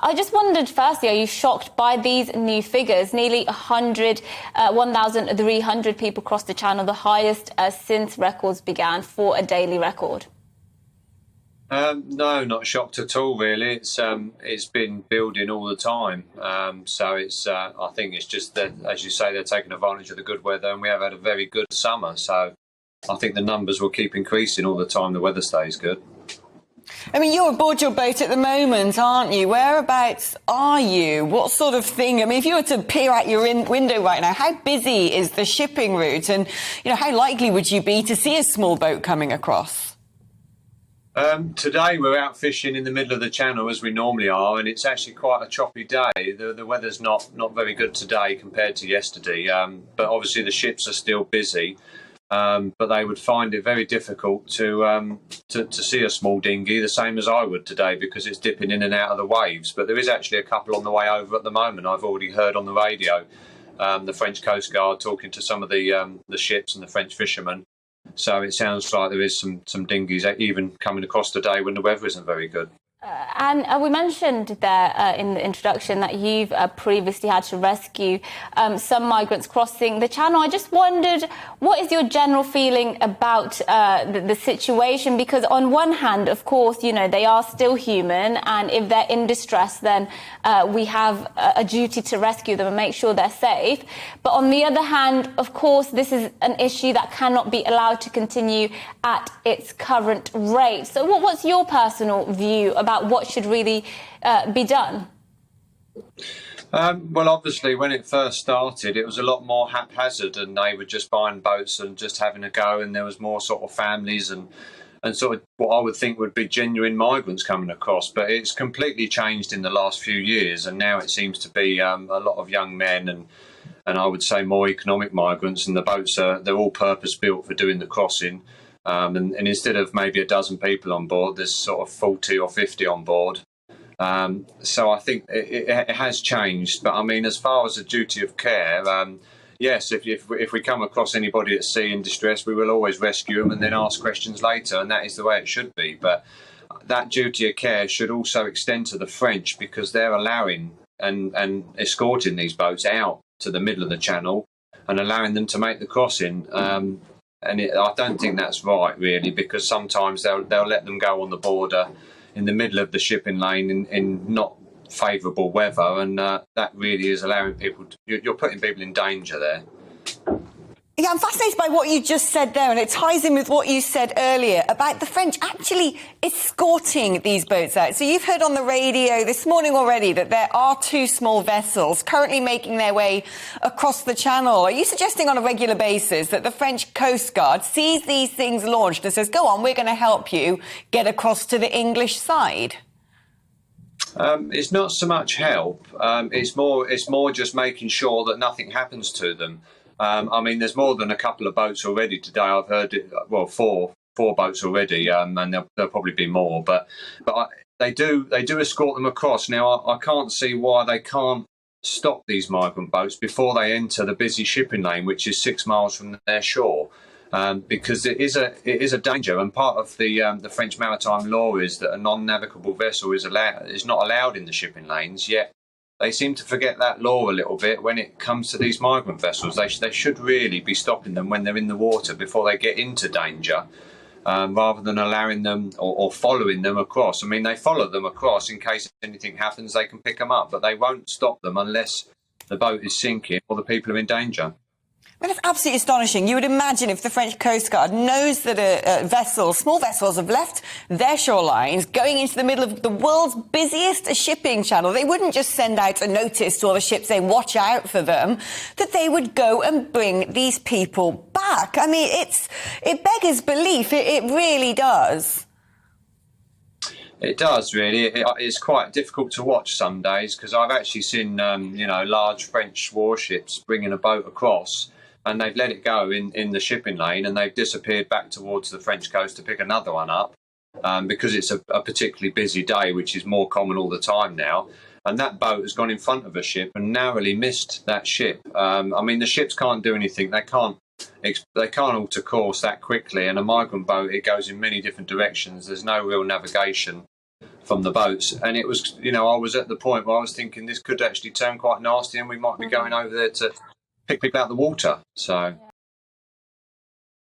I just wondered, firstly, are you shocked by these new figures? Nearly 1,300 people crossed the channel, the highest since records began for a daily record. No, not shocked at all, really. It's been building all the time. So I think it's just that, as you say, they're taking advantage of the good weather, and we have had a very good summer. So I think the numbers will keep increasing all the time the weather stays good. I mean, you're aboard your boat at the moment, aren't you? Whereabouts are you? What sort of thing? I mean, if you were to peer out your window right now, how busy is the shipping route? And, how likely would you be to see a small boat coming across? Today we're out fishing in the middle of the channel as we normally are, and it's actually quite a choppy day. The weather's not very good today compared to yesterday, but obviously the ships are still busy. But they would find it very difficult to see a small dinghy, the same as I would today, because it's dipping in and out of the waves. But there is actually a couple on the way over at the moment. I've already heard on the radio the French Coast Guard talking to some of the ships and the French fishermen. So it sounds like there is some dinghies even coming across today when the weather isn't very good. And we mentioned there in the introduction that you've previously had to rescue some migrants crossing the channel. I just wondered, what is your general feeling about the situation? Because on one hand, of course, they are still human, and if they're in distress, then we have a duty to rescue them and make sure they're safe. But on the other hand, of course, this is an issue that cannot be allowed to continue at its current rate. So what's your personal view about what should really be done? Well, obviously, when it first started, it was a lot more haphazard, and they were just buying boats and just having a go, and there was more sort of families and sort of what I would think would be genuine migrants coming across. But it's completely changed in the last few years, and now it seems to be a lot of young men and I would say more economic migrants, and the boats they're all purpose built for doing the crossing. And instead of maybe a dozen people on board, there's sort of 40 or 50 on board. So I think it has changed. But I mean, as far as the duty of care, yes, if we come across anybody at sea in distress, we will always rescue them and then ask questions later. And that is the way it should be. But that duty of care should also extend to the French, because they're allowing and escorting these boats out to the middle of the channel and allowing them to make the crossing. And I don't think that's right, really, because sometimes they'll let them go on the border in the middle of the shipping lane in not favourable weather, and that really is allowing people you're putting people in danger there. Yeah, I'm fascinated by what you just said there, and it ties in with what you said earlier about the French actually escorting these boats out. So you've heard on the radio this morning already that there are two small vessels currently making their way across the channel. Are you suggesting on a regular basis that the French Coast Guard sees these things launched and says, go on, we're going to help you get across to the English side? It's not so much help. It's more just making sure that nothing happens to them. I mean, there's more than a couple of boats already today. I've heard four boats already, and there'll probably be more. But they do escort them across. Now, I can't see why they can't stop these migrant boats before they enter the busy shipping lane, which is 6 miles from their shore, because it is a danger. And part of the French maritime law is that a non-navigable vessel is not allowed in the shipping lanes. Yet they seem to forget that law a little bit when it comes to these migrant vessels. They should really be stopping them when they're in the water before they get into danger, rather than allowing them or following them across. I mean, they follow them across in case anything happens, they can pick them up, but they won't stop them unless the boat is sinking or the people are in danger. I mean, it's absolutely astonishing. You would imagine if the French Coast Guard knows that small vessels have left their shorelines going into the middle of the world's busiest shipping channel, they wouldn't just send out a notice to all the ships saying, watch out for them, that they would go and bring these people back. I mean, it beggars belief. It really does. It does, really. It's quite difficult to watch some days, because I've actually seen, large French warships bringing a boat across, and they've let it go in the shipping lane, and they've disappeared back towards the French coast to pick another one up, because it's a particularly busy day, which is more common all the time now. And that boat has gone in front of a ship and narrowly missed that ship. I mean, the ships can't do anything. They can't alter course that quickly. And a migrant boat, it goes in many different directions. There's no real navigation from the boats. And it was, I was at the point where I was thinking this could actually turn quite nasty and we might be going over there to pick people out of the water. So